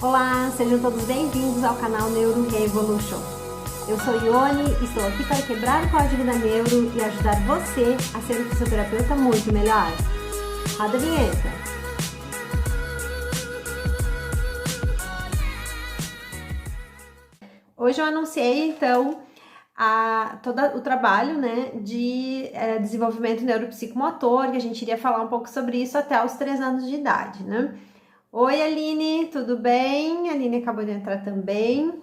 Olá, sejam todos bem-vindos ao canal Neuro Revolution. Eu sou Ione e estou aqui para quebrar o código da Neuro e ajudar você a ser um fisioterapeuta muito melhor. Roda a vinheta! Hoje eu anunciei, então, todo o trabalho, de desenvolvimento neuropsicomotor, que a gente iria falar um pouco sobre isso até os 3 anos de idade, né? Oi, Aline, tudo bem? A Aline acabou de entrar também.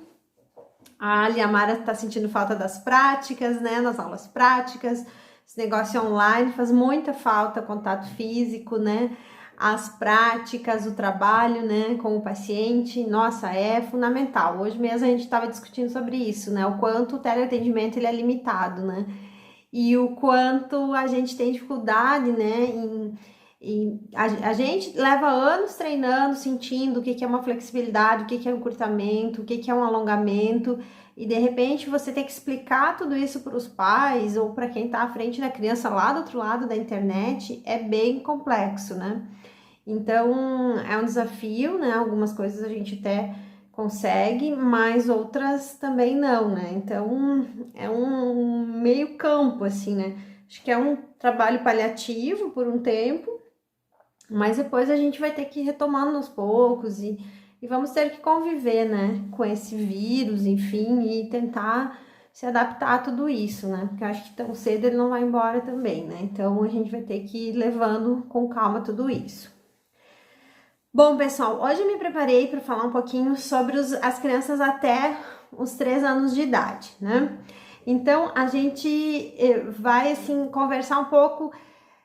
A Liamara tá sentindo falta das práticas, né? Nas aulas práticas. Esse negócio online faz muita falta, contato físico, né? As práticas, o trabalho, né, com o paciente, nossa, é fundamental. Hoje mesmo a gente estava discutindo sobre isso, né? O quanto o teleatendimento ele é limitado, né? E o quanto a gente tem dificuldade, né, a gente leva anos treinando, sentindo o que é uma flexibilidade, o que é um encurtamento, o que é um alongamento, e de repente você tem que explicar tudo isso para os pais ou para quem está à frente da criança lá do outro lado da internet, é bem complexo, né? Então é um desafio, né? Algumas coisas a gente até consegue, mas outras também não, né? Então é um meio campo, assim, né? Acho que é um trabalho paliativo por um tempo, mas depois a gente vai ter que ir retomando aos poucos e vamos ter que conviver, né, com esse vírus, enfim, e tentar se adaptar a tudo isso, né, porque eu acho que tão cedo ele não vai embora também, né, então a gente vai ter que ir levando com calma tudo isso. Bom, pessoal, hoje eu me preparei para falar um pouquinho sobre as crianças até os 3 anos de idade, né, então a gente vai, assim, conversar um pouco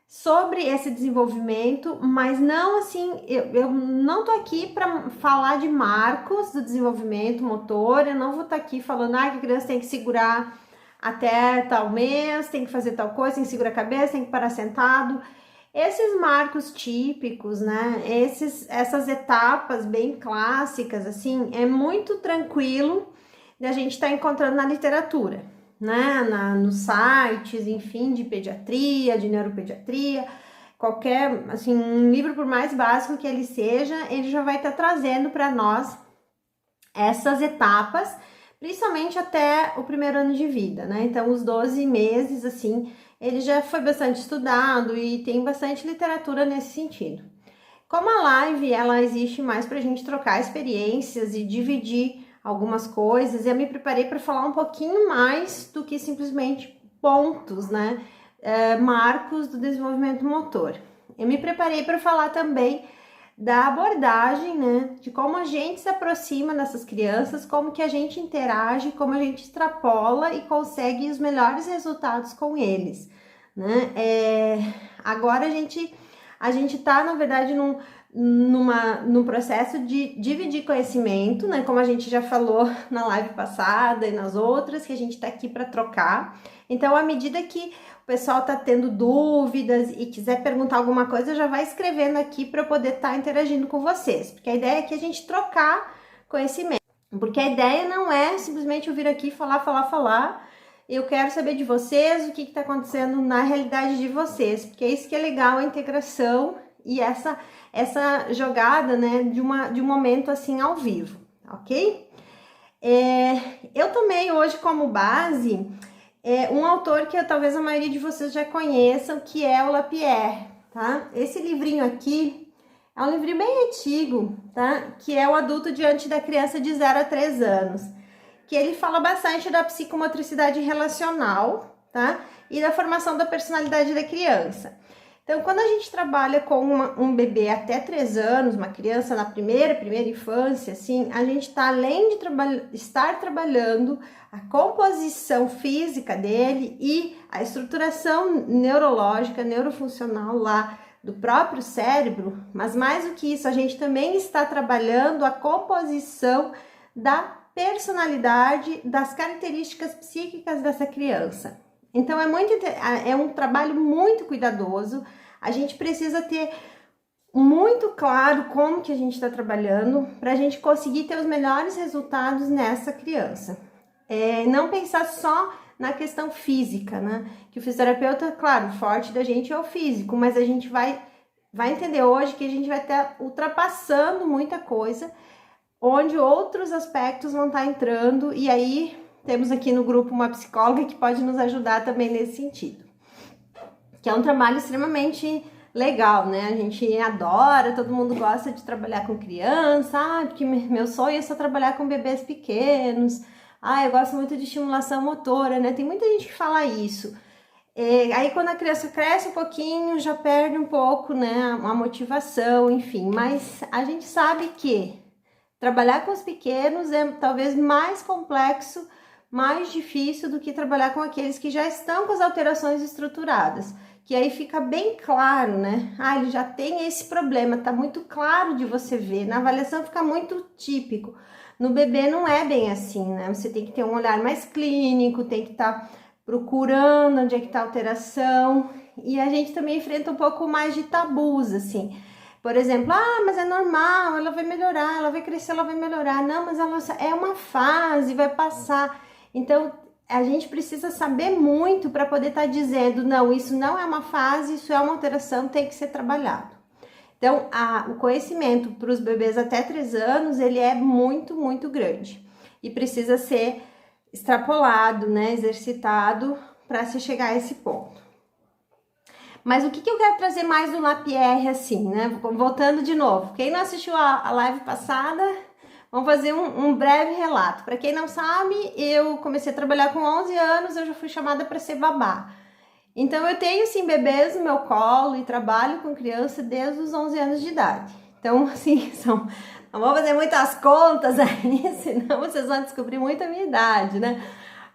sobre esse desenvolvimento, mas não assim, eu não tô aqui para falar de marcos do desenvolvimento motor, eu não vou estar aqui falando que a criança tem que segurar até tal mês, tem que fazer tal coisa, tem que segurar a cabeça, tem que parar sentado. Esses marcos típicos, né, essas etapas bem clássicas, assim, é muito tranquilo de a gente estar encontrando na literatura, né, nos sites, enfim, de pediatria, de neuropediatria, qualquer, assim, um livro por mais básico que ele seja, ele já vai estar trazendo para nós essas etapas, principalmente até o 1º ano de vida, né, então os 12 meses, assim, ele já foi bastante estudado e tem bastante literatura nesse sentido. Como a live, ela existe mais para a gente trocar experiências e dividir algumas coisas, eu me preparei para falar um pouquinho mais do que simplesmente pontos, né, marcos do desenvolvimento motor. Eu me preparei para falar também da abordagem, né, de como a gente se aproxima dessas crianças, como que a gente interage, como a gente extrapola e consegue os melhores resultados com eles, né. Agora a gente tá, na verdade, num processo de dividir conhecimento, né? Como a gente já falou na live passada e nas outras, que a gente tá aqui para trocar. Então, à medida que o pessoal tá tendo dúvidas e quiser perguntar alguma coisa, já vai escrevendo aqui para eu poder estar interagindo com vocês. Porque a ideia é que a gente trocar conhecimento. Porque a ideia não é simplesmente eu vir aqui falar. Eu quero saber de vocês, o que está acontecendo na realidade de vocês, porque é isso que é legal, a integração e essa jogada, né, de um momento assim ao vivo, ok? Eu tomei hoje como base um autor que talvez a maioria de vocês já conheçam, que é o Lapierre, tá? Esse livrinho aqui é um livrinho bem antigo, tá? Que é o adulto diante da criança de 0 a 3 anos. Que ele fala bastante da psicomotricidade relacional, tá? E da formação da personalidade da criança. Então, quando a gente trabalha com um bebê até 3 anos, uma criança na primeira infância, assim, a gente tá, além de estar trabalhando a composição física dele e a estruturação neurológica, neurofuncional lá do próprio cérebro, mas mais do que isso, a gente também está trabalhando a composição da personalidade, das características psíquicas dessa criança. Então é um trabalho muito cuidadoso, a gente precisa ter muito claro como que a gente está trabalhando para a gente conseguir ter os melhores resultados nessa criança. Não pensar só na questão física, né? Que o fisioterapeuta, claro, forte da gente é o físico, mas a gente vai entender hoje que a gente vai estar ultrapassando muita coisa onde outros aspectos vão estar entrando, e aí temos aqui no grupo uma psicóloga que pode nos ajudar também nesse sentido. Que é um trabalho extremamente legal, né? A gente adora, todo mundo gosta de trabalhar com criança, porque meu sonho é só trabalhar com bebês pequenos, eu gosto muito de estimulação motora, né? Tem muita gente que fala isso. Aí quando a criança cresce um pouquinho, já perde um pouco, né, a motivação, enfim. Mas a gente sabe que trabalhar com os pequenos é talvez mais complexo, mais difícil do que trabalhar com aqueles que já estão com as alterações estruturadas. Que aí fica bem claro, né? Ele já tem esse problema, tá muito claro de você ver. Na avaliação fica muito típico. No bebê não é bem assim, né? Você tem que ter um olhar mais clínico, tem que estar procurando onde é que tá a alteração. E a gente também enfrenta um pouco mais de tabus, assim. Por exemplo, mas é normal, ela vai melhorar, ela vai crescer, ela vai melhorar. Não, mas ela é uma fase, vai passar. Então, a gente precisa saber muito para poder estar dizendo, não, isso não é uma fase, isso é uma alteração, tem que ser trabalhado. Então, o conhecimento para os bebês até 3 anos, ele é muito, muito grande. E precisa ser extrapolado, né, exercitado para se chegar a esse ponto. Mas o que eu quero trazer mais do Lapierre, assim, né? Voltando de novo. Quem não assistiu a live passada, vamos fazer um breve relato. Para quem não sabe, eu comecei a trabalhar com 11 anos, eu já fui chamada para ser babá. Então, eu tenho, sim, bebês no meu colo e trabalho com criança desde os 11 anos de idade. Então, assim, não vou fazer muitas contas aí, senão vocês vão descobrir muito a minha idade, né?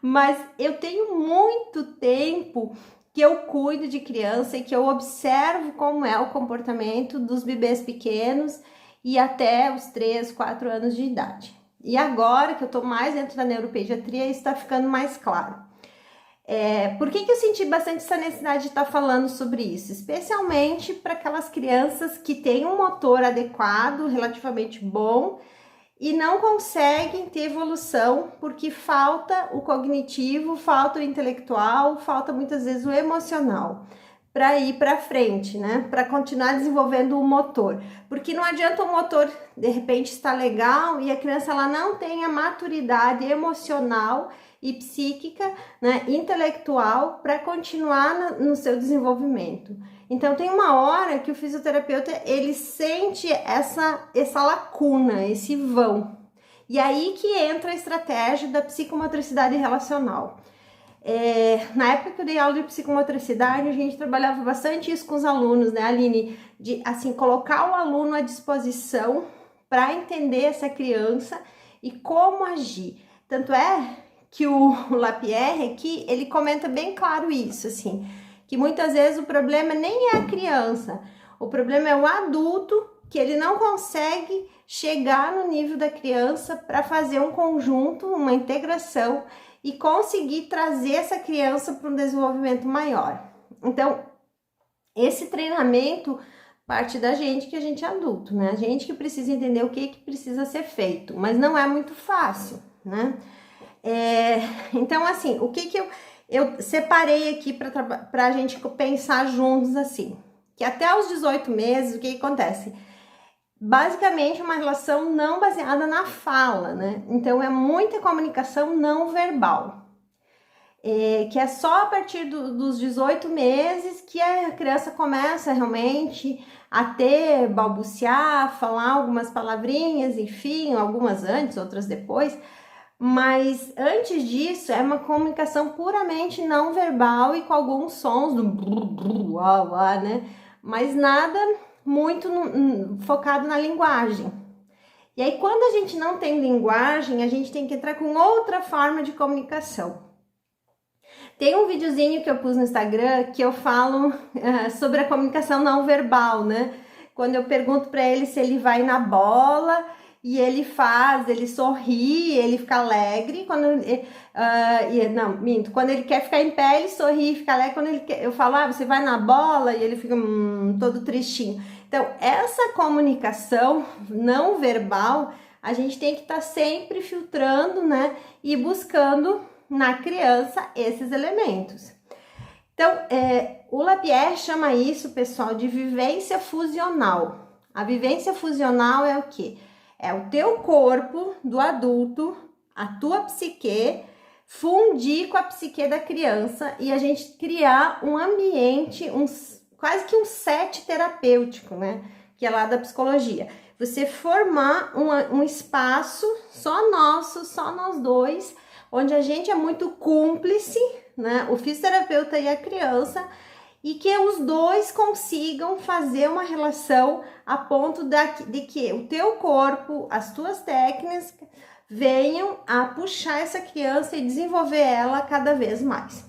Mas eu tenho muito tempo que eu cuido de criança e que eu observo como é o comportamento dos bebês pequenos e até os 3, 4 anos de idade. E agora que eu tô mais dentro da neuropediatria, isso tá ficando mais claro. Por que eu senti bastante essa necessidade de estar falando sobre isso? Especialmente para aquelas crianças que têm um motor adequado, relativamente bom, e não conseguem ter evolução porque falta o cognitivo, falta o intelectual, falta muitas vezes o emocional para ir para frente, né? Para continuar desenvolvendo o motor. Porque não adianta o motor de repente estar legal e a criança ela não tem a maturidade emocional e psíquica, né, intelectual para continuar no seu desenvolvimento. Então tem uma hora que o fisioterapeuta ele sente essa lacuna, esse vão. E aí que entra a estratégia da psicomotricidade relacional. Na época que eu dei aula de psicomotricidade, a gente trabalhava bastante isso com os alunos, né, Aline? De assim colocar o aluno à disposição para entender essa criança e como agir. Tanto é que o Lapierre aqui, ele comenta bem claro isso, assim, que muitas vezes o problema nem é a criança, o problema é o adulto, que ele não consegue chegar no nível da criança para fazer um conjunto, uma integração e conseguir trazer essa criança para um desenvolvimento maior. Então, esse treinamento parte da gente, que a gente é adulto, né? A gente que precisa entender o que precisa ser feito, mas não é muito fácil, né? Então, assim, o que eu separei aqui para a gente pensar juntos, assim, que até os 18 meses, o que acontece? Basicamente, uma relação não baseada na fala, né? Então, é muita comunicação não verbal. Que é só a partir dos 18 meses que a criança começa realmente a balbuciar, falar algumas palavrinhas, enfim, algumas antes, outras depois. Mas antes disso, é uma comunicação puramente não verbal e com alguns sons do né? Mas nada muito focado na linguagem. E aí, quando a gente não tem linguagem, a gente tem que entrar com outra forma de comunicação. Tem um videozinho que eu pus no Instagram que eu falo sobre a comunicação não verbal, né? Quando eu pergunto para ele se ele vai na bola e ele sorri, ele fica alegre. Quando ele quer ficar em pé, ele sorri e fica alegre. Eu falo, você vai na bola, e ele fica todo tristinho. Então, essa comunicação não verbal, a gente tem que estar sempre filtrando, né? E buscando na criança esses elementos. Então, o Lapierre chama isso, pessoal, de vivência fusional. A vivência fusional é o quê? É o teu corpo do adulto, a tua psique, fundir com a psique da criança e a gente criar um ambiente, quase que um set terapêutico, né? Que é lá da psicologia. Você formar um espaço só nosso, só nós dois, onde a gente é muito cúmplice, né? O fisioterapeuta e a criança, e que os dois consigam fazer uma relação a ponto de que o teu corpo, as tuas técnicas venham a puxar essa criança e desenvolver ela cada vez mais.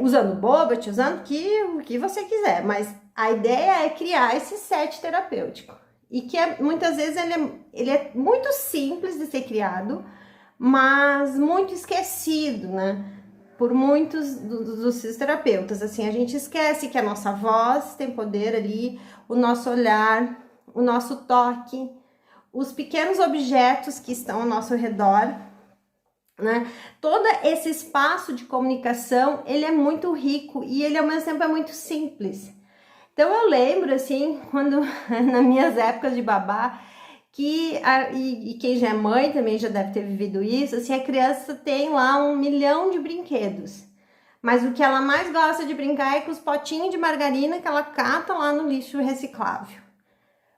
Usando Bobat, usando o que você quiser, mas a ideia é criar esse set terapêutico. E que muitas vezes ele é muito simples de ser criado, mas muito esquecido, né? Por muitos dos fisioterapeutas. Assim, a gente esquece que a nossa voz tem poder ali, o nosso olhar, o nosso toque, os pequenos objetos que estão ao nosso redor, né? Todo esse espaço de comunicação, ele é muito rico e ele ao mesmo tempo é muito simples. Então eu lembro, assim, quando nas minhas épocas de babá, e quem já é mãe também já deve ter vivido isso, assim, a criança tem lá 1 milhão de brinquedos, mas o que ela mais gosta de brincar é com os potinhos de margarina que ela cata lá no lixo reciclável.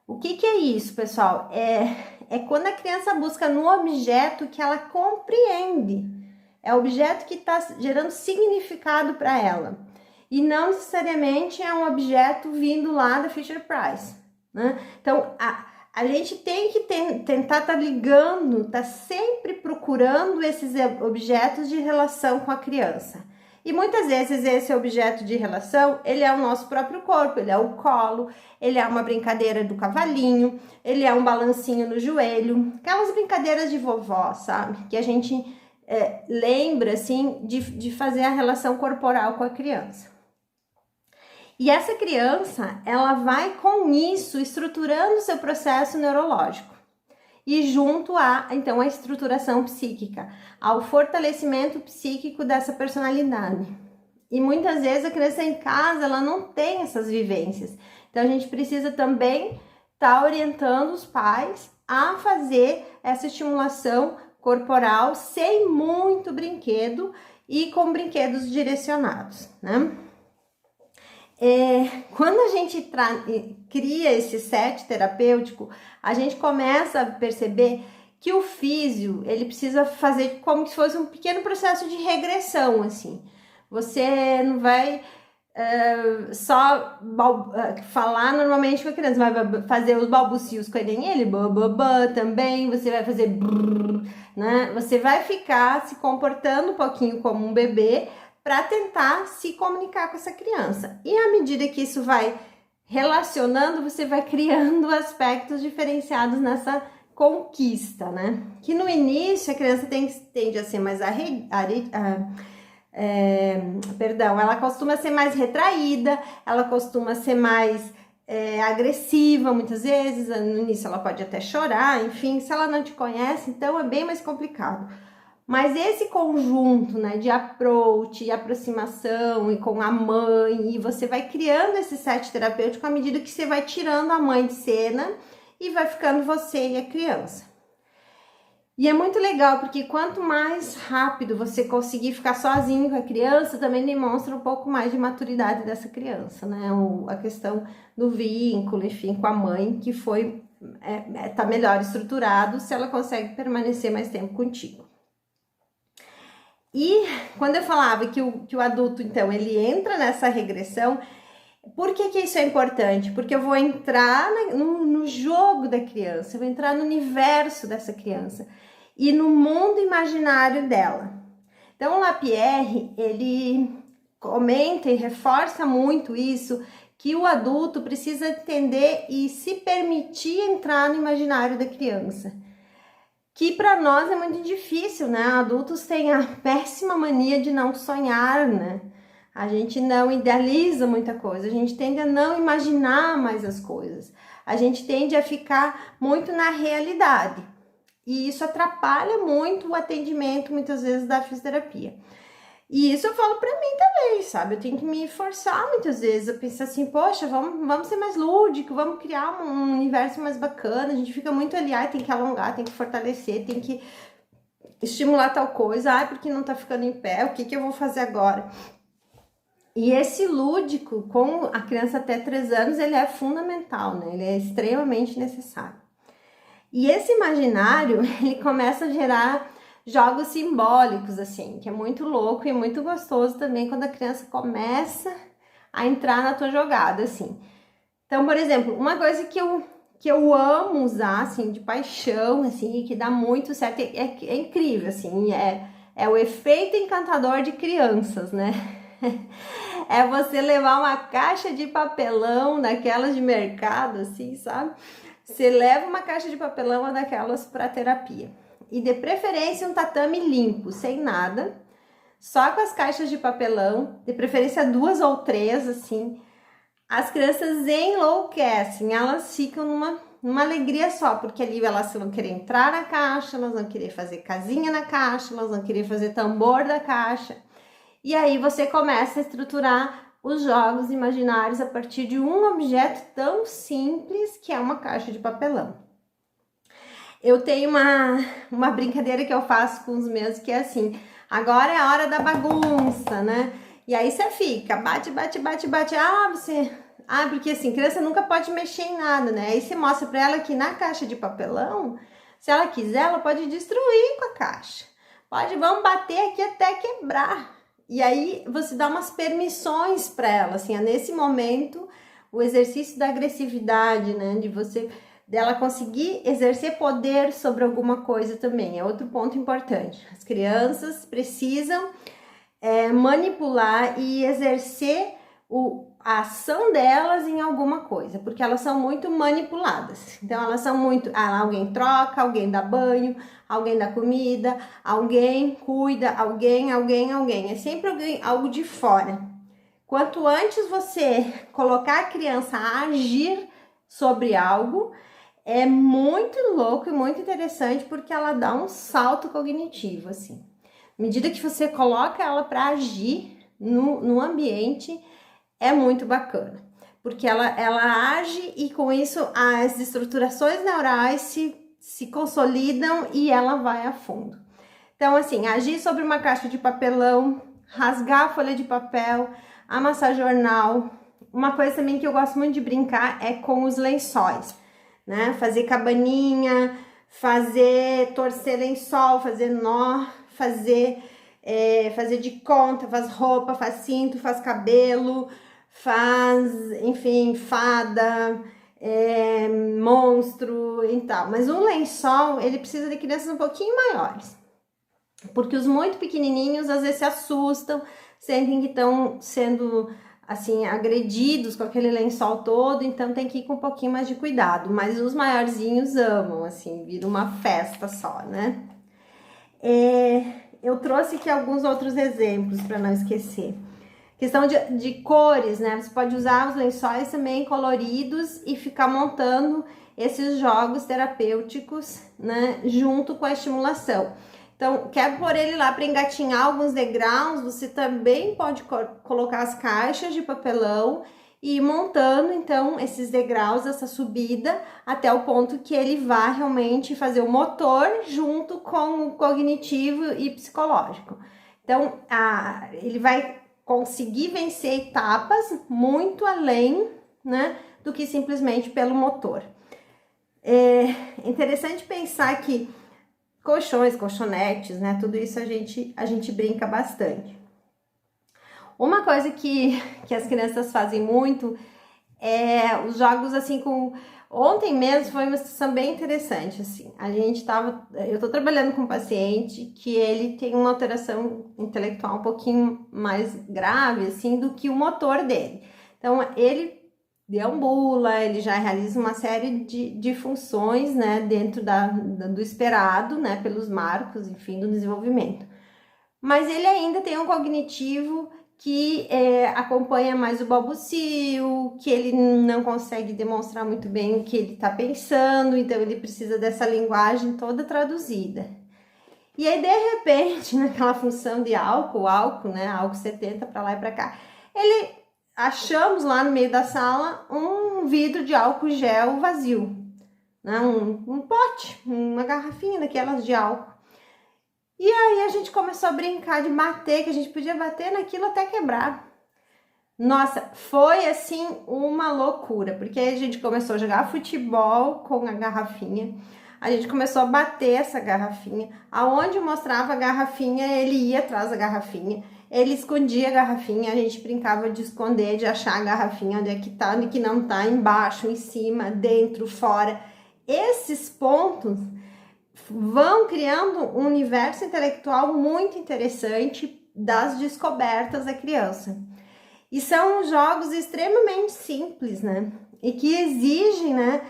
O que é isso, pessoal? É quando a criança busca no objeto que ela compreende, é o objeto que está gerando significado para ela, e não necessariamente é um objeto vindo lá da Fisher-Price, né? Então, a gente tem que tentar estar ligando, tá sempre procurando esses objetos de relação com a criança. E muitas vezes esse objeto de relação, ele é o nosso próprio corpo, ele é o colo, ele é uma brincadeira do cavalinho, ele é um balancinho no joelho, aquelas brincadeiras de vovó, sabe? Que a gente lembra, assim, de fazer a relação corporal com a criança. E essa criança, ela vai com isso estruturando o seu processo neurológico. E junto então, a estruturação psíquica, ao fortalecimento psíquico dessa personalidade. E muitas vezes a criança em casa, ela não tem essas vivências. Então, a gente precisa também estar orientando os pais a fazer essa estimulação corporal sem muito brinquedo e com brinquedos direcionados, né? Quando a gente cria esse set terapêutico, a gente começa a perceber que o físio, ele precisa fazer como se fosse um pequeno processo de regressão, assim. Você não vai só falar normalmente com a criança, vai fazer os balbucios com ele, bababá também, você vai fazer brrr, né? Você vai ficar se comportando um pouquinho como um bebê, para tentar se comunicar com essa criança. E à medida que isso vai relacionando, você vai criando aspectos diferenciados nessa conquista, né? Que no início a criança tende a ser mais ela costuma ser mais retraída, ela costuma ser mais agressiva muitas vezes, no início ela pode até chorar, enfim, se ela não te conhece, então é bem mais complicado. Mas esse conjunto, né, de approach e aproximação e com a mãe, e você vai criando esse set terapêutico à medida que você vai tirando a mãe de cena e vai ficando você e a criança. E é muito legal, porque quanto mais rápido você conseguir ficar sozinho com a criança, também demonstra um pouco mais de maturidade dessa criança, né? A questão do vínculo, enfim, com a mãe, que tá melhor estruturado se ela consegue permanecer mais tempo contigo. E quando eu falava que o adulto, então, ele entra nessa regressão, por que isso é importante? Porque eu vou entrar no jogo da criança, eu vou entrar no universo dessa criança e no mundo imaginário dela. Então, o Lapierre, ele comenta e reforça muito isso, que o adulto precisa entender e se permitir entrar no imaginário da criança. Que para nós é muito difícil, né? Adultos têm a péssima mania de não sonhar, né? A gente não idealiza muita coisa, a gente tende a não imaginar mais as coisas. A gente tende a ficar muito na realidade. E isso atrapalha muito o atendimento, muitas vezes, da fisioterapia. E isso eu falo pra mim também, sabe? Eu tenho que me forçar muitas vezes. Eu penso assim, poxa, vamos ser mais lúdico, vamos criar um universo mais bacana. A gente fica muito ali, ai, tem que alongar, tem que fortalecer, tem que estimular tal coisa. Ai, porque não tá ficando em pé, o que que eu vou fazer agora? E esse lúdico, com a criança até 3 anos, ele é fundamental, né? Ele é extremamente necessário. E esse imaginário, ele começa a gerar jogos simbólicos, assim, que é muito louco e muito gostoso também quando a criança começa a entrar na tua jogada, assim. Então, por exemplo, uma coisa que eu amo usar, assim, de paixão, assim, e que dá muito certo, é incrível, assim, é o efeito encantador de crianças, né? É você levar uma caixa de papelão daquelas de mercado, assim, sabe? Você leva uma caixa de papelão daquelas para terapia. E de preferência um tatame limpo, sem nada, só com as caixas de papelão, de preferência 2 ou 3, assim. As crianças enlouquecem, elas ficam numa alegria só, porque ali elas vão querer entrar na caixa, elas vão querer fazer casinha na caixa, elas vão querer fazer tambor da caixa. E aí você começa a estruturar os jogos imaginários a partir de um objeto tão simples que é uma caixa de papelão. Eu tenho uma brincadeira que eu faço com os meus que é assim, agora é a hora da bagunça, né? E aí você fica, bate, porque assim, criança nunca pode mexer em nada, né? Aí você mostra pra ela que na caixa de papelão, se ela quiser, ela pode destruir com a caixa. Vamos bater aqui até quebrar. E aí você dá umas permissões para ela, assim, é nesse momento o exercício da agressividade, né, dela conseguir exercer poder sobre alguma coisa também, é outro ponto importante. As crianças precisam manipular e exercer a ação delas em alguma coisa, porque elas são muito manipuladas. Então elas são muito, alguém troca, alguém dá banho, alguém dá comida, alguém cuida, alguém. É sempre algo de fora. Quanto antes você colocar a criança a agir sobre algo, é muito louco e muito interessante, porque ela dá um salto cognitivo, assim. À medida que você coloca ela para agir no ambiente, é muito bacana, porque ela age e com isso as estruturações neurais se consolidam e ela vai a fundo. Então, assim, agir sobre uma caixa de papelão, rasgar a folha de papel, amassar jornal. Uma coisa também que eu gosto muito de brincar é com os lençóis, né? Fazer cabaninha, torcer lençol, fazer nó, fazer de conta, faz roupa, faz cinto, faz cabelo, enfim, fada, monstro e tal. Mas o lençol, ele precisa de crianças um pouquinho maiores, porque os muito pequenininhos às vezes se assustam, sentem que estão sendo assim agredidos com aquele lençol todo, então tem que ir com um pouquinho mais de cuidado. Mas os maiorzinhos amam, assim, vira uma festa só, né? Eu trouxe aqui alguns outros exemplos para não esquecer. Questão de cores, né? Você pode usar os lençóis também coloridos e ficar montando esses jogos terapêuticos, né? Junto com a estimulação. Então, quer pôr ele lá para engatinhar alguns degraus, você também pode colocar as caixas de papelão e ir montando, então, esses degraus, essa subida, até o ponto que ele vá realmente fazer o motor junto com o cognitivo e psicológico. Então, ele vai conseguir vencer etapas muito além, né, do que simplesmente pelo motor. É interessante pensar que colchões, colchonetes, né, tudo isso a gente brinca bastante. Uma coisa que as crianças fazem muito é os jogos assim com... Ontem mesmo foi uma situação bem interessante, assim. Eu tô trabalhando com um paciente que ele tem uma alteração intelectual um pouquinho mais grave, assim, do que o motor dele. Então, ele deambula, ele já realiza uma série de funções, né, dentro do esperado, né, pelos marcos, enfim, do desenvolvimento. Mas ele ainda tem um cognitivo que acompanha mais o balbucio, que ele não consegue demonstrar muito bem o que ele está pensando, então ele precisa dessa linguagem toda traduzida. E aí, de repente, naquela função de álcool, né, álcool 70 para lá e para cá, achamos lá no meio da sala um vidro de álcool gel vazio, né, um pote, uma garrafinha daquelas de álcool. E aí a gente começou a brincar de bater, que a gente podia bater naquilo até quebrar. Nossa, foi assim uma loucura, porque aí a gente começou a jogar futebol com a garrafinha, a gente começou a bater essa garrafinha, aonde mostrava a garrafinha, ele ia atrás da garrafinha, ele escondia a garrafinha, a gente brincava de esconder, de achar a garrafinha, onde é que tá, onde que não tá, embaixo, em cima, dentro, fora. Esses pontos vão criando um universo intelectual muito interessante das descobertas da criança. E são jogos extremamente simples, né? E que exigem, né,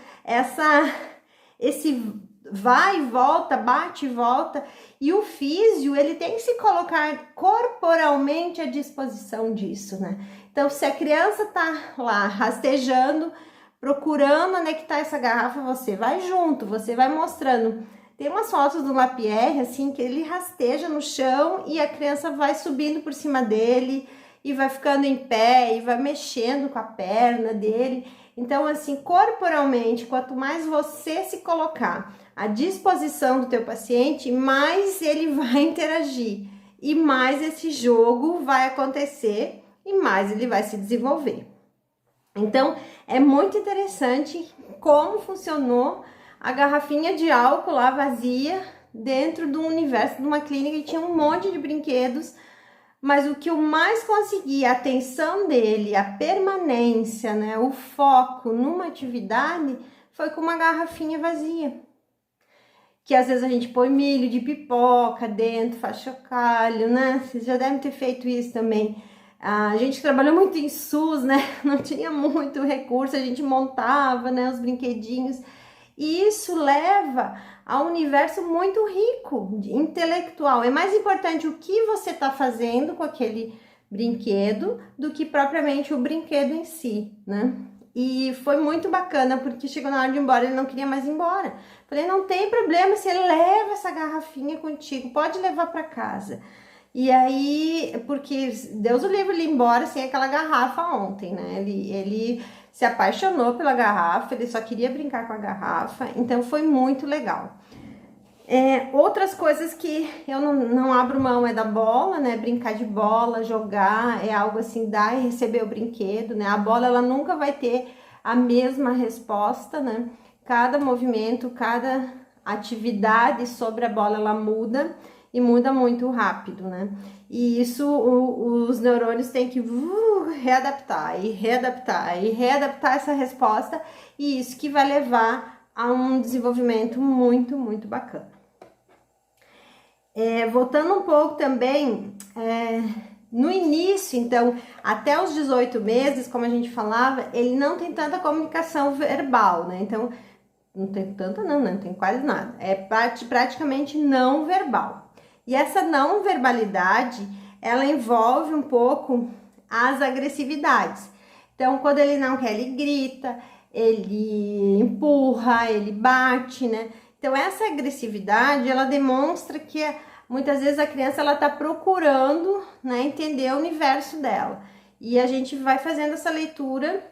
esse vai e volta, bate e volta. E o físio, ele tem que se colocar corporalmente à disposição disso, né? Então, se a criança tá lá rastejando, procurando onde é que tá essa garrafa, você vai junto, você vai mostrando. Tem umas fotos do Lapierre, assim, que ele rasteja no chão e a criança vai subindo por cima dele e vai ficando em pé e vai mexendo com a perna dele. Então, assim, corporalmente, quanto mais você se colocar à disposição do teu paciente, mais ele vai interagir e mais esse jogo vai acontecer e mais ele vai se desenvolver. Então, é muito interessante como funcionou a garrafinha de álcool lá vazia dentro do universo de uma clínica que tinha um monte de brinquedos. Mas o que eu mais consegui, a atenção dele, a permanência, né, o foco numa atividade, foi com uma garrafinha vazia. Que às vezes a gente põe milho de pipoca dentro, faz chocalho, né? Vocês já devem ter feito isso também. A gente trabalhou muito em SUS, né? Não tinha muito recurso, a gente montava, né, os brinquedinhos. E isso leva a um universo muito rico, intelectual. É mais importante o que você está fazendo com aquele brinquedo do que propriamente o brinquedo em si, né? E foi muito bacana, porque chegou na hora de ir embora, ele não queria mais ir embora. Falei, não tem problema, você leva essa garrafinha contigo, pode levar para casa. E aí, porque Deus o livre ele ir embora sem aquela garrafa ontem, né? Ele se apaixonou pela garrafa, ele só queria brincar com a garrafa, então foi muito legal. Outras coisas que eu não abro mão é da bola, né? Brincar de bola, jogar, é algo assim, dar e receber o brinquedo, né? A bola, ela nunca vai ter a mesma resposta, né? Cada movimento, cada atividade sobre a bola, ela muda e muda muito rápido, né? E isso os neurônios têm que readaptar e readaptar e readaptar essa resposta, e isso que vai levar a um desenvolvimento muito, muito bacana. Voltando um pouco também, no início, então, até os 18 meses, como a gente falava, ele não tem tanta comunicação verbal, né? Então, não tem tanta não, né? Não tem quase nada. É praticamente não verbal. E essa não verbalidade, ela envolve um pouco as agressividades. Então, quando ele não quer, ele grita, ele empurra, ele bate, né? Então, essa agressividade, ela demonstra que muitas vezes a criança, ela tá procurando, né, entender o universo dela. E a gente vai fazendo essa leitura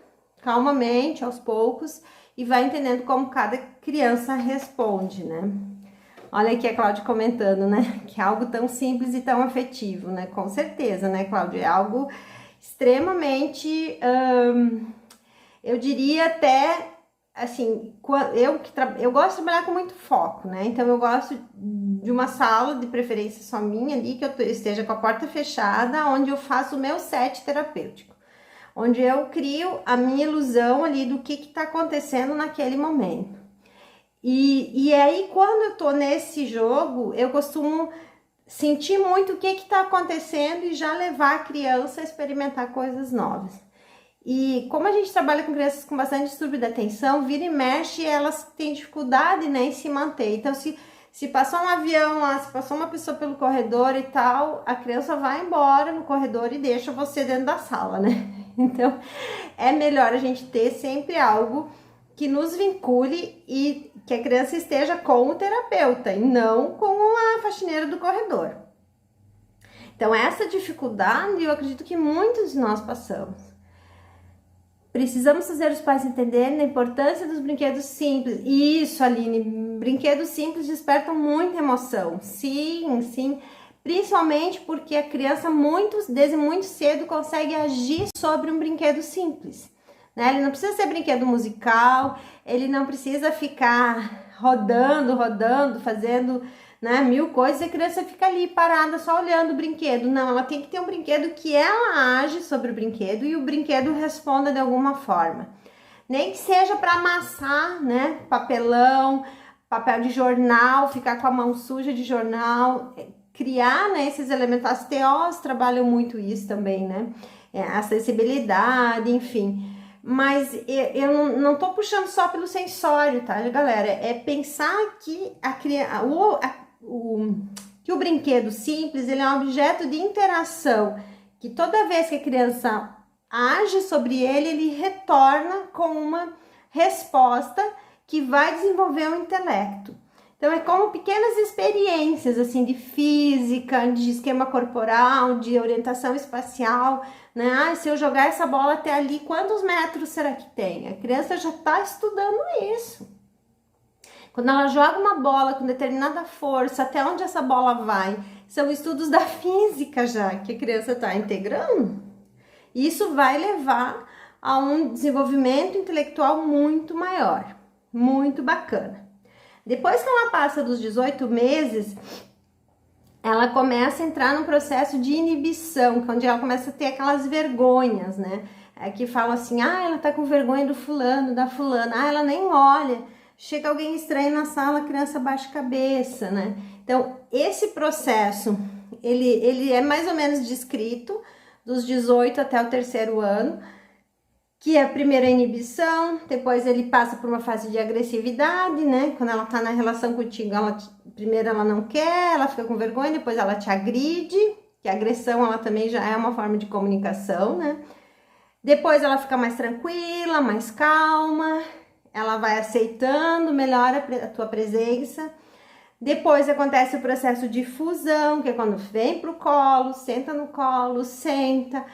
calmamente, aos poucos, e vai entendendo como cada criança responde, né? Olha aqui a Cláudia comentando, né? Que é algo tão simples e tão afetivo, né? Com certeza, né, Cláudia? É algo extremamente, eu diria até, assim, eu gosto de trabalhar com muito foco, né? Então, eu gosto de uma sala, de preferência só minha ali, que eu esteja com a porta fechada, onde eu faço o meu set terapêutico. Onde eu crio a minha ilusão ali do que tá acontecendo naquele momento. E aí, quando eu tô nesse jogo, eu costumo sentir muito o que tá acontecendo e já levar a criança a experimentar coisas novas. E como a gente trabalha com crianças com bastante distúrbio da atenção, vira e mexe, elas têm dificuldade, né, em se manter. Então, se passou um avião lá, se passou uma pessoa pelo corredor e tal, a criança vai embora no corredor e deixa você dentro da sala, né? Então, é melhor a gente ter sempre algo que nos vincule e que a criança esteja com o terapeuta e não com a faxineira do corredor. Então, essa dificuldade eu acredito que muitos de nós passamos. Precisamos fazer os pais entenderem a importância dos brinquedos simples. Isso, Aline, brinquedos simples despertam muita emoção. Sim, sim. Principalmente porque a criança desde muito cedo consegue agir sobre um brinquedo simples. Né? Ele não precisa ser brinquedo musical, ele não precisa ficar rodando, fazendo, né, 1000 coisas, e a criança fica ali parada só olhando o brinquedo. Não, ela tem que ter um brinquedo que ela age sobre o brinquedo e o brinquedo responda de alguma forma. Nem que seja para amassar, né, papelão, papel de jornal, ficar com a mão suja de jornal, criar, né, esses elementos. As TOs trabalham muito isso também, né, acessibilidade, enfim. Mas eu não tô puxando só pelo sensório, tá, galera? É pensar que que o brinquedo simples, ele é um objeto de interação, que toda vez que a criança age sobre ele, ele retorna com uma resposta que vai desenvolver o intelecto. Então, é como pequenas experiências, assim, de física, de esquema corporal, de orientação espacial, né? Ah, se eu jogar essa bola até ali, quantos metros será que tem? A criança já está estudando isso. Quando ela joga uma bola com determinada força, até onde essa bola vai? São estudos da física já, que a criança está integrando. Isso vai levar a um desenvolvimento intelectual muito maior, muito bacana. Depois que ela passa dos 18 meses, ela começa a entrar num processo de inibição, onde ela começa a ter aquelas vergonhas, né? Que falam assim, ah, ela tá com vergonha do fulano, da fulana, ah, ela nem olha, chega alguém estranho na sala, a criança baixa a cabeça, né? Então, esse processo, ele é mais ou menos descrito dos 18 até o 3º ano, que é a primeira inibição, depois ele passa por uma fase de agressividade, né? Quando ela tá na relação contigo, primeiro ela não quer, ela fica com vergonha, depois ela te agride, que a agressão ela também já é uma forma de comunicação, né? Depois ela fica mais tranquila, mais calma, ela vai aceitando melhor a tua presença. Depois acontece o processo de fusão, que é quando vem pro colo, senta no colo, senta,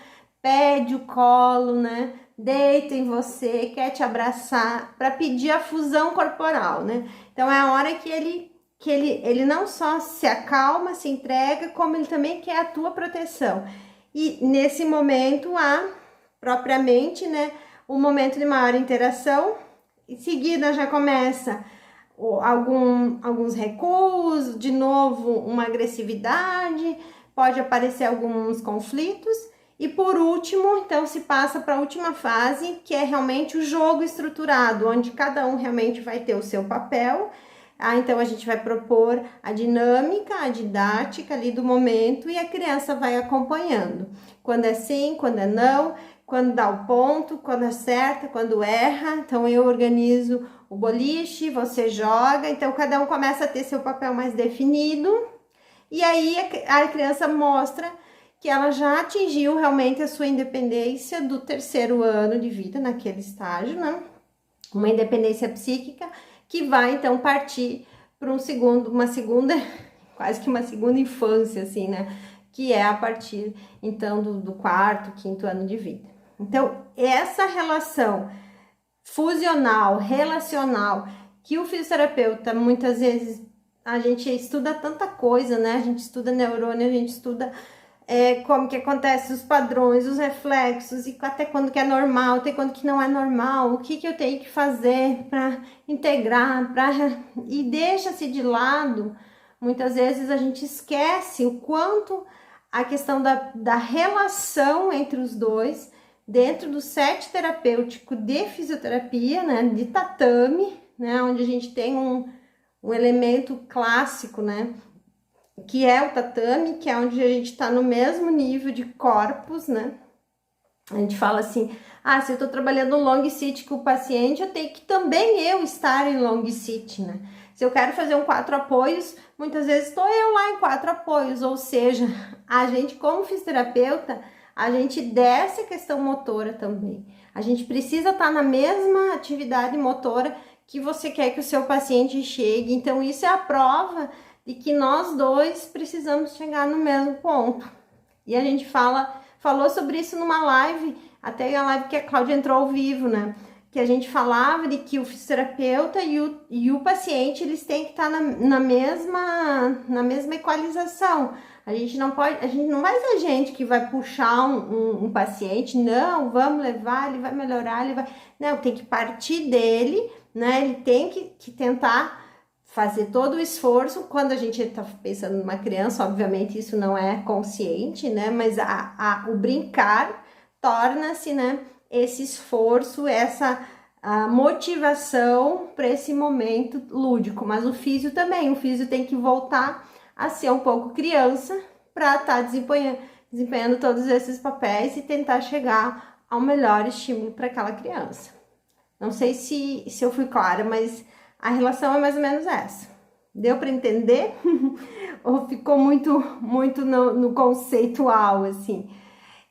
pede o colo, né? Deita em você, quer te abraçar, para pedir a fusão corporal, né? Então é a hora que ele não só se acalma, se entrega, como ele também quer a tua proteção. E nesse momento há propriamente, né, um momento de maior interação. Em seguida já começa alguns recuos, de novo uma agressividade, pode aparecer alguns conflitos. E por último, então, se passa para a última fase, que é realmente o jogo estruturado, onde cada um realmente vai ter o seu papel. Então, a gente vai propor a dinâmica, a didática ali do momento e a criança vai acompanhando. Quando é sim, quando é não, quando dá o ponto, quando acerta, quando erra. Então, eu organizo o boliche, você joga. Então, cada um começa a ter seu papel mais definido. E aí, a criança mostra que ela já atingiu realmente a sua independência do 3º ano de vida, naquele estágio, né? Uma independência psíquica que vai, então, partir para quase que uma segunda infância, assim, né? Que é a partir, então, do 4º, 5º ano de vida. Então, essa relação fusional, relacional, que o fisioterapeuta, muitas vezes, a gente estuda tanta coisa, né? A gente estuda neurônio, a gente estuda como que acontece os padrões, os reflexos, e até quando que é normal, até quando que não é normal, o que eu tenho que fazer para integrar, e deixa-se de lado. Muitas vezes a gente esquece o quanto a questão da relação entre os dois, dentro do set terapêutico de fisioterapia, né, de tatame, né, onde a gente tem um elemento clássico, né, que é o tatame, que é onde a gente tá no mesmo nível de corpos, né? A gente fala assim, se eu tô trabalhando long sit com o paciente, eu tenho que também eu estar em long sit, né? Se eu quero fazer um 4 apoios, muitas vezes estou eu lá em 4 apoios, ou seja, a gente como fisioterapeuta, a gente desce a questão motora também. A gente precisa estar na mesma atividade motora que você quer que o seu paciente chegue. Então, isso é a prova de que nós dois precisamos chegar no mesmo ponto. E a gente falou sobre isso numa live, até a live que a Cláudia entrou ao vivo, né? Que a gente falava de que o fisioterapeuta e o paciente, eles têm que estar na mesma equalização. A gente não vai ser a gente que vai puxar um paciente, não, vamos levar, ele vai melhorar, ele vai... Não, tem que partir dele, né? Ele tem que tentar fazer todo o esforço. Quando a gente está pensando numa criança, obviamente isso não é consciente, né? Mas o brincar torna-se, né, esse esforço, essa motivação para esse momento lúdico. Mas o físio também, o físio tem que voltar a ser um pouco criança para estar desempenhando todos esses papéis e tentar chegar ao melhor estímulo para aquela criança. Não sei se eu fui clara, mas a relação é mais ou menos essa. Deu para entender? Ou ficou muito no conceitual, assim?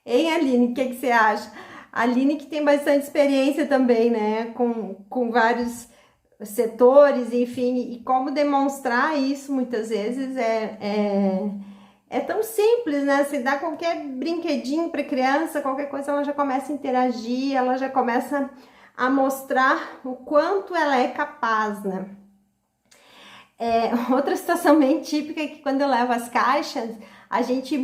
Hein, Aline, o que você acha? A Aline que tem bastante experiência também, né? Com vários setores, enfim, e como demonstrar isso muitas vezes é tão simples, né? Você dá qualquer brinquedinho para criança, qualquer coisa, ela já começa a interagir, ela já começa a mostrar o quanto ela é capaz, né? Outra situação bem típica é que quando eu levo as caixas, a gente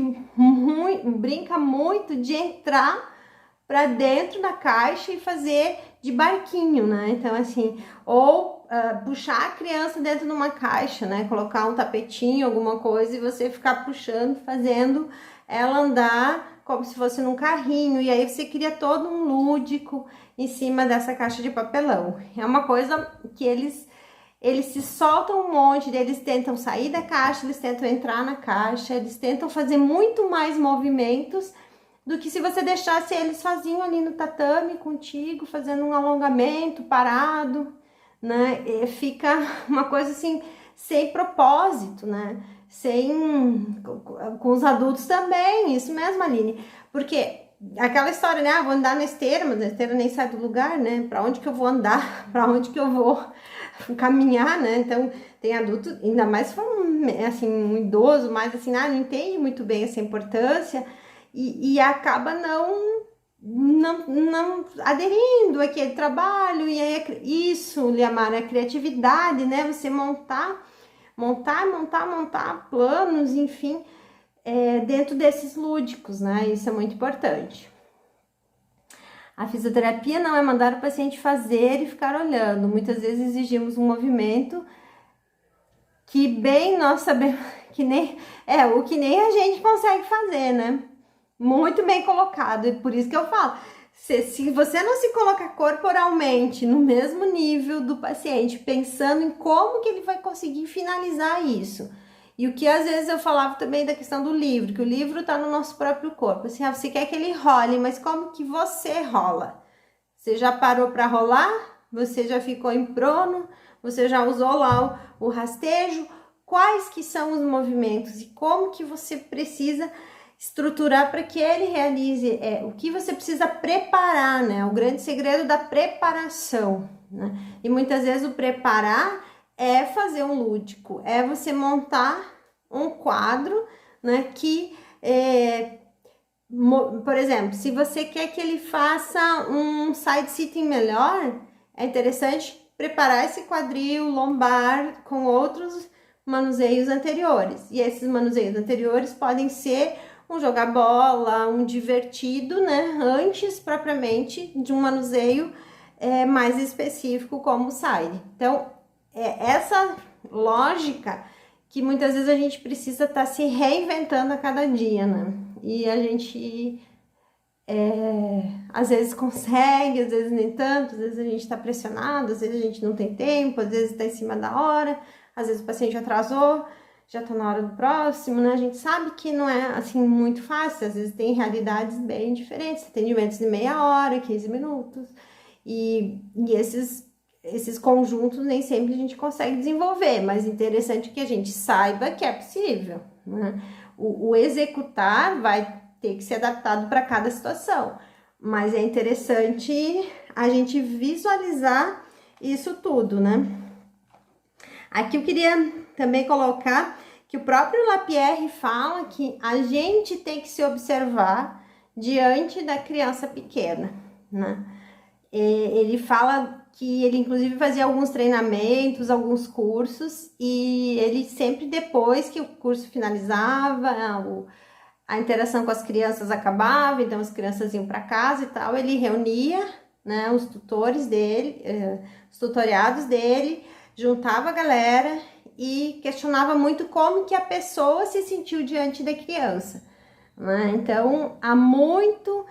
brinca muito de entrar para dentro da caixa e fazer de barquinho, né? Então, assim, ou puxar a criança dentro de uma caixa, né? Colocar um tapetinho, alguma coisa, e você ficar puxando, fazendo ela andar como se fosse num carrinho, e aí você cria todo um lúdico em cima dessa caixa de papelão. É uma coisa que eles se soltam um monte, eles tentam sair da caixa, eles tentam entrar na caixa, eles tentam fazer muito mais movimentos do que se você deixasse eles sozinhos ali no tatame contigo, fazendo um alongamento, parado, né? E fica uma coisa assim, sem propósito, né? Com os adultos também, isso mesmo, Aline. Porque aquela história, né? Vou andar na esteira, mas a esteira nem sai do lugar, né? Pra onde que eu vou andar? Pra onde que eu vou caminhar, né? Então, tem adulto, ainda mais se for assim, um idoso, mas assim, não entende muito bem essa importância e acaba não aderindo àquele trabalho. E aí, isso, Liamara, é criatividade, né? Você montar planos, enfim, dentro desses lúdicos, né? Isso é muito importante. A fisioterapia não é mandar o paciente fazer e ficar olhando. Muitas vezes exigimos um movimento que bem nós sabemos que nem o que nem a gente consegue fazer, né? Muito bem colocado. E por isso que eu falo, se você não se colocar corporalmente no mesmo nível do paciente, pensando em como que ele vai conseguir finalizar isso. E o que às vezes eu falava também da questão do livro, que o livro tá no nosso próprio corpo. Assim, você quer que ele role, mas como que você rola? Você já parou para rolar? Você já ficou em prono? Você já usou lá o rastejo? Quais que são os movimentos e como que você precisa estruturar para que ele realize? O que você precisa preparar, né? O grande segredo da preparação, né? E muitas vezes o preparar é fazer um lúdico, é você montar um quadro, né, que, por exemplo, se você quer que ele faça um side sitting melhor, é interessante preparar esse quadril lombar com outros manuseios anteriores. E esses manuseios anteriores podem ser um jogar bola, um divertido, né, antes propriamente de um manuseio mais específico como o side. Então, essa lógica que muitas vezes a gente precisa estar se reinventando a cada dia, né? E a gente às vezes consegue, às vezes nem tanto, às vezes a gente está pressionado, às vezes a gente não tem tempo, às vezes está em cima da hora, às vezes o paciente atrasou, já está na hora do próximo, né? A gente sabe que não é assim muito fácil, às vezes tem realidades bem diferentes, atendimentos de meia hora, 15 minutos, e esses conjuntos nem sempre a gente consegue desenvolver, mas interessante que a gente saiba que é possível, né? O executar vai ter que ser adaptado para cada situação. mas é interessante a gente visualizar isso tudo, né? Aqui eu queria também colocar que o próprio Lapierre fala que a gente tem que se observar diante da criança pequena, né? Ele fala que ele inclusive fazia alguns treinamentos, alguns cursos, e ele sempre depois que o curso finalizava, a interação com as crianças acabava, então as crianças iam para casa e tal, ele reunia, né, os tutores dele, os tutoriados dele, juntava a galera e questionava muito como que a pessoa se sentiu diante da criança, né? Então, há muito...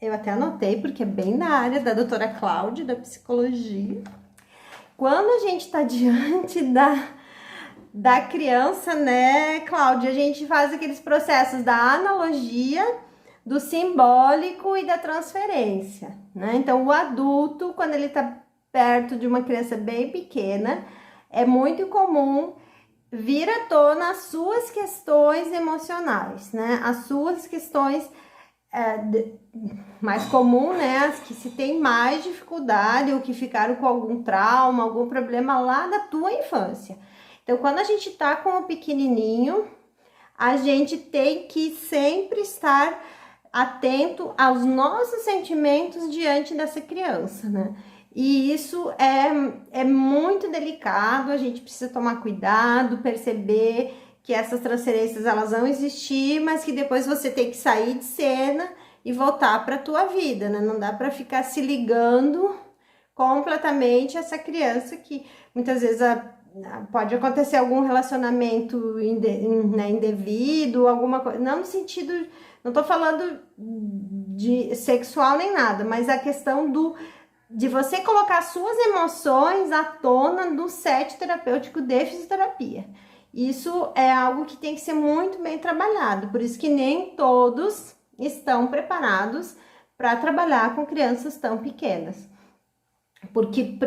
eu até anotei, porque é bem na área da doutora Cláudia, da psicologia. Quando a gente está diante da criança, né, Cláudia, a gente faz aqueles processos da analogia, do simbólico e da transferência, né? Então, o adulto, quando ele está perto de uma criança bem pequena, é muito comum vir à tona as suas questões emocionais, né? As suas questões mais comum, né? As que se tem mais dificuldade ou que ficaram com algum trauma, algum problema lá da tua infância. Então, quando a gente tá com o pequenininho, a gente tem que sempre estar atento aos nossos sentimentos diante dessa criança, né? E isso é muito delicado, a gente precisa tomar cuidado, perceber que essas transferências elas vão existir, mas que depois você tem que sair de cena e voltar para a tua vida, né? Não dá para ficar se ligando completamente a essa criança que muitas vezes pode acontecer algum relacionamento indevido, alguma coisa, não no sentido, não tô falando de sexual nem nada, mas a questão de você colocar suas emoções à tona no set terapêutico de fisioterapia. Isso é algo que tem que ser muito bem trabalhado, por isso que nem todos estão preparados para trabalhar com crianças tão pequenas. Porque,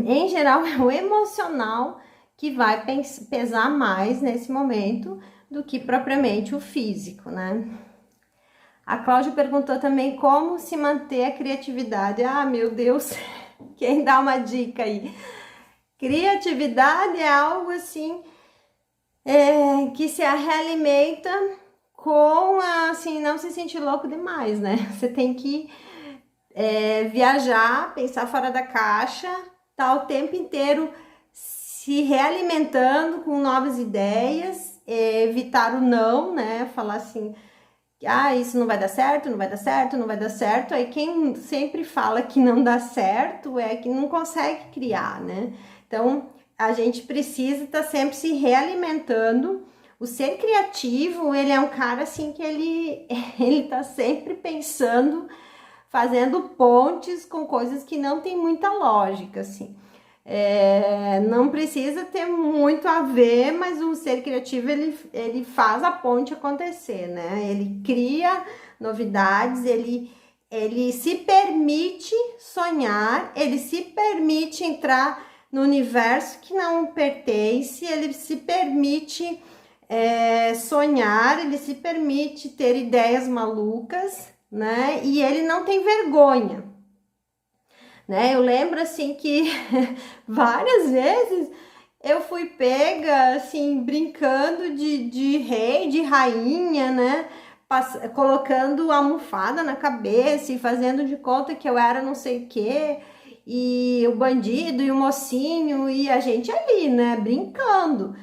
em geral, é o emocional que vai pesar mais nesse momento do que propriamente o físico, né? A Cláudia perguntou também como se manter a criatividade. Ah, meu Deus, quem dá uma dica aí? Criatividade é algo assim que se realimenta com, assim, não se sentir louco demais, né? Você tem que viajar, pensar fora da caixa, tá o tempo inteiro se realimentando com novas ideias, evitar o não, né? Falar assim, isso não vai dar certo, não vai dar certo, não vai dar certo. Aí quem sempre fala que não dá certo é que não consegue criar, né? Então, a gente precisa estar sempre se realimentando. O ser criativo, ele é um cara assim que ele tá sempre pensando, fazendo pontes com coisas que não tem muita lógica, assim. Não precisa ter muito a ver, mas o ser criativo, ele faz a ponte acontecer, né? Ele cria novidades, ele se permite sonhar, ele se permite entrar no universo que não pertence, ele se permite sonhar, ele se permite ter ideias malucas, né? E ele não tem vergonha, né? Eu lembro assim que várias vezes eu fui pega assim brincando de rei, de rainha, né? Colocando almofada na cabeça e fazendo de conta que eu era não sei o quê, e o bandido e o mocinho e a gente ali, né, brincando.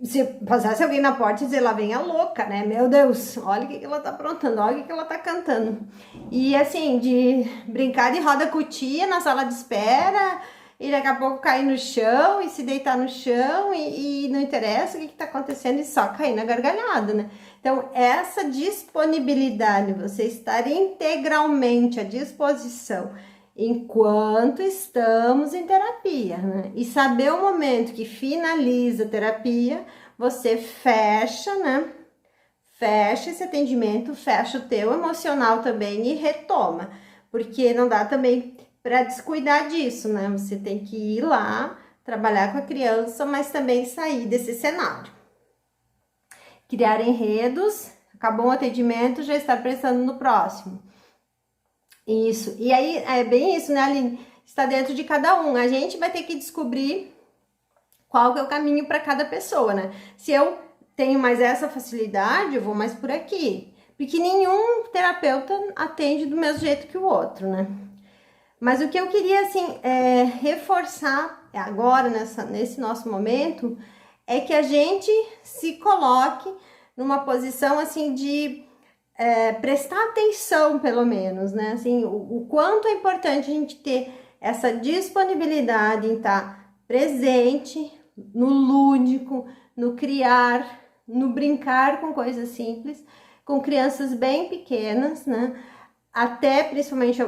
Se passasse alguém na porta e dizer, lá vem a louca, né? Meu Deus, olha o que ela tá aprontando, olha o que ela tá cantando. E assim, de brincar de roda cutia na sala de espera, e daqui a pouco cair no chão, e se deitar no chão, e não interessa o que tá acontecendo, e só cair na gargalhada, né? Então, essa disponibilidade, você estar integralmente à disposição enquanto estamos em terapia, né? E saber o momento que finaliza a terapia, você fecha, né? Fecha esse atendimento, fecha o teu emocional também e retoma, porque não dá também para descuidar disso, né? Você tem que ir lá, trabalhar com a criança, mas também sair desse cenário. Criar enredos acabou um atendimento, já estar pensando no próximo. Isso. E aí, é bem isso, né, Aline? Está dentro de cada um. A gente vai ter que descobrir qual que é o caminho para cada pessoa, né? Se eu tenho mais essa facilidade, eu vou mais por aqui. Porque nenhum terapeuta atende do mesmo jeito que o outro, né? Mas o que eu queria, assim, reforçar agora, nesse nosso momento, é que a gente se coloque numa posição, assim, de prestar atenção, pelo menos, né? Assim, o quanto é importante a gente ter essa disponibilidade em estar presente no lúdico, no criar, no brincar com coisas simples, com crianças bem pequenas, né? Até principalmente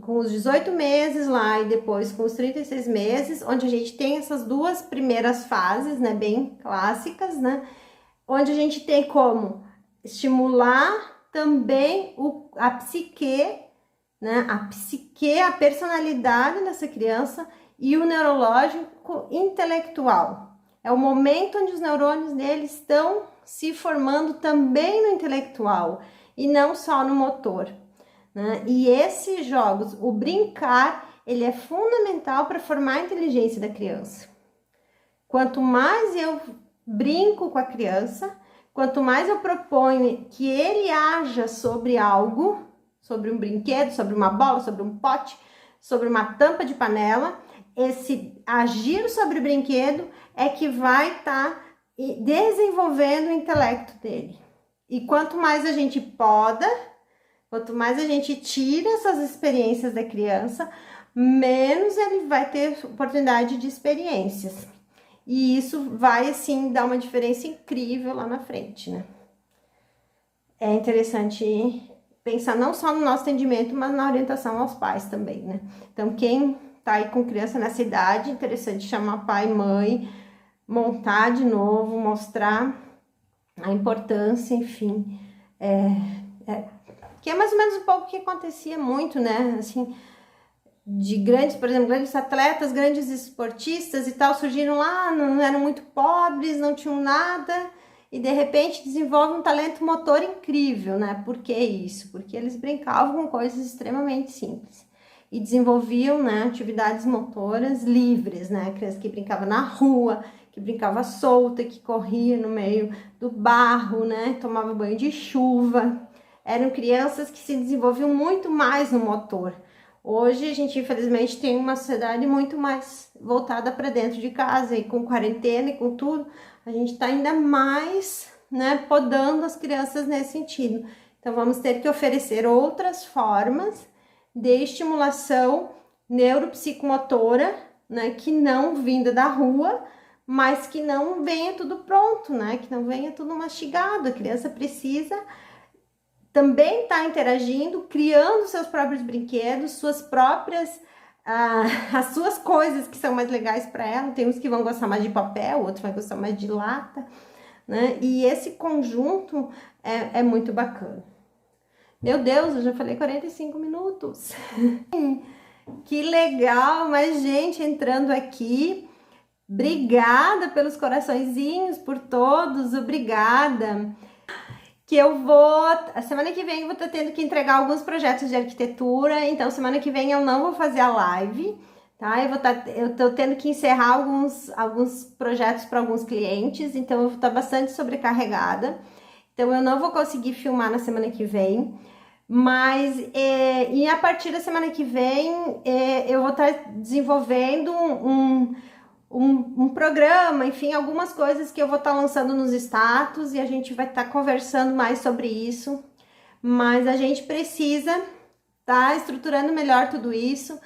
com os 18 meses lá e depois com os 36 meses, onde a gente tem essas duas primeiras fases, né? Bem clássicas, né? Onde a gente tem como estimular também a psique, né? A personalidade dessa criança e o neurológico intelectual. É o momento onde os neurônios dele estão se formando também no intelectual e não só no motor, né? E esses jogos, o brincar, ele é fundamental para formar a inteligência da criança. Quanto mais eu brinco com a criança, quanto mais eu proponho que ele haja sobre algo, sobre um brinquedo, sobre uma bola, sobre um pote, sobre uma tampa de panela, esse agir sobre o brinquedo é que vai estar desenvolvendo o intelecto dele. E quanto mais a gente poda, quanto mais a gente tira essas experiências da criança, menos ele vai ter oportunidade de experiências. E isso vai, assim, dar uma diferença incrível lá na frente, né? É interessante pensar não só no nosso atendimento, mas na orientação aos pais também, né? Então, quem tá aí com criança nessa idade, interessante chamar pai e mãe, montar de novo, mostrar a importância, enfim. Que é mais ou menos um pouco o que acontecia muito, né? Assim, de grandes, por exemplo, grandes atletas, grandes esportistas e tal, surgiram lá, não eram muito pobres, não tinham nada, e de repente desenvolvem um talento motor incrível, né? Por que isso? Porque eles brincavam com coisas extremamente simples e desenvolviam, né, atividades motoras livres, né? Criança que brincava na rua, que brincava solta, que corria no meio do barro, né? Tomava banho de chuva. Eram crianças que se desenvolviam muito mais no motor. Hoje a gente, infelizmente, tem uma sociedade muito mais voltada para dentro de casa, e com quarentena e com tudo, a gente está ainda mais, né, podando as crianças nesse sentido. Então, vamos ter que oferecer outras formas de estimulação neuropsicomotora, né, que não vinda da rua, mas que não venha tudo pronto, né, que não venha tudo mastigado. A criança precisa também está interagindo, criando seus próprios brinquedos, suas próprias, as suas coisas que são mais legais para ela. Tem uns que vão gostar mais de papel, outros vão gostar mais de lata, né? E esse conjunto é muito bacana. Meu Deus, eu já falei 45 minutos. Que legal, mais gente entrando aqui. Obrigada pelos coraçõezinhos, por todos, obrigada. Que eu vou, a semana que vem eu vou estar tendo que entregar alguns projetos de arquitetura, então semana que vem eu não vou fazer a live, tá? Eu tô tendo que encerrar alguns projetos para alguns clientes, então eu vou estar bastante sobrecarregada, então eu não vou conseguir filmar na semana que vem, mas e a partir da semana que vem eu vou estar desenvolvendo um programa, enfim, algumas coisas que eu vou estar lançando nos status e a gente vai estar conversando mais sobre isso, mas a gente precisa estar estruturando melhor tudo isso.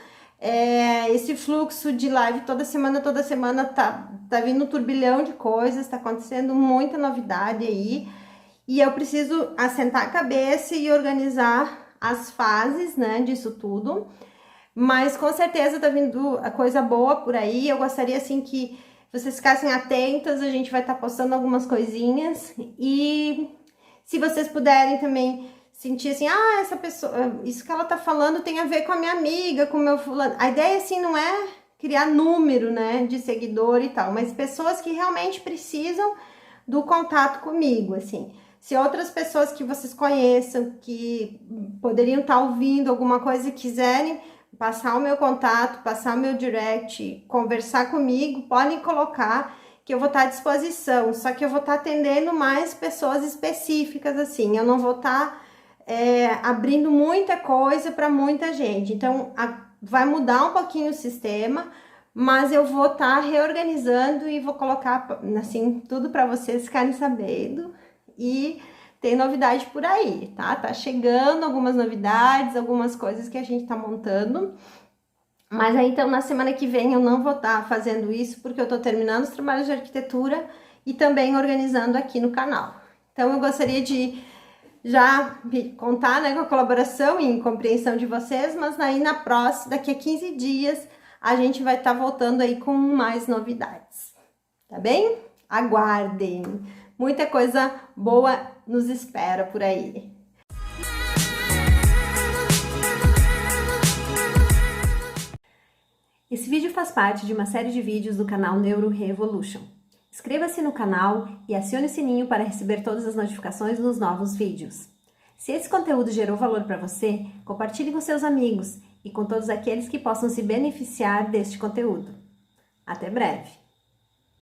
Esse fluxo de live toda semana tá vindo um turbilhão de coisas, tá acontecendo muita novidade aí, e eu preciso assentar a cabeça e organizar as fases, né, disso tudo. Mas com certeza tá vindo a coisa boa por aí. Eu gostaria, assim, que vocês ficassem atentas. A gente vai estar postando algumas coisinhas. E se vocês puderem também sentir assim, essa pessoa, isso que ela tá falando tem a ver com a minha amiga, com o meu fulano. A ideia, assim, não é criar número, né, de seguidor e tal, mas pessoas que realmente precisam do contato comigo, assim. Se outras pessoas que vocês conheçam, que poderiam estar ouvindo alguma coisa e quiserem passar o meu contato, passar o meu direct, conversar comigo, podem colocar que eu vou estar à disposição. Só que eu vou estar atendendo mais pessoas específicas, assim. Eu não vou estar abrindo muita coisa para muita gente. Então, vai mudar um pouquinho o sistema, mas eu vou estar reorganizando e vou colocar, assim, tudo para vocês ficarem sabendo. E tem novidade por aí, tá? Tá chegando algumas novidades, algumas coisas que a gente tá montando. Mas aí, então, na semana que vem eu não vou estar fazendo isso, porque eu tô terminando os trabalhos de arquitetura e também organizando aqui no canal. Então, eu gostaria de já contar, né, com a colaboração e compreensão de vocês, mas aí na próxima, daqui a 15 dias, a gente vai estar voltando aí com mais novidades, tá bem? Aguardem! Muita coisa boa nos espera por aí. Esse vídeo faz parte de uma série de vídeos do canal Neuro Revolution. Inscreva-se no canal e acione o sininho para receber todas as notificações dos novos vídeos. Se esse conteúdo gerou valor para você, compartilhe com seus amigos e com todos aqueles que possam se beneficiar deste conteúdo. Até breve!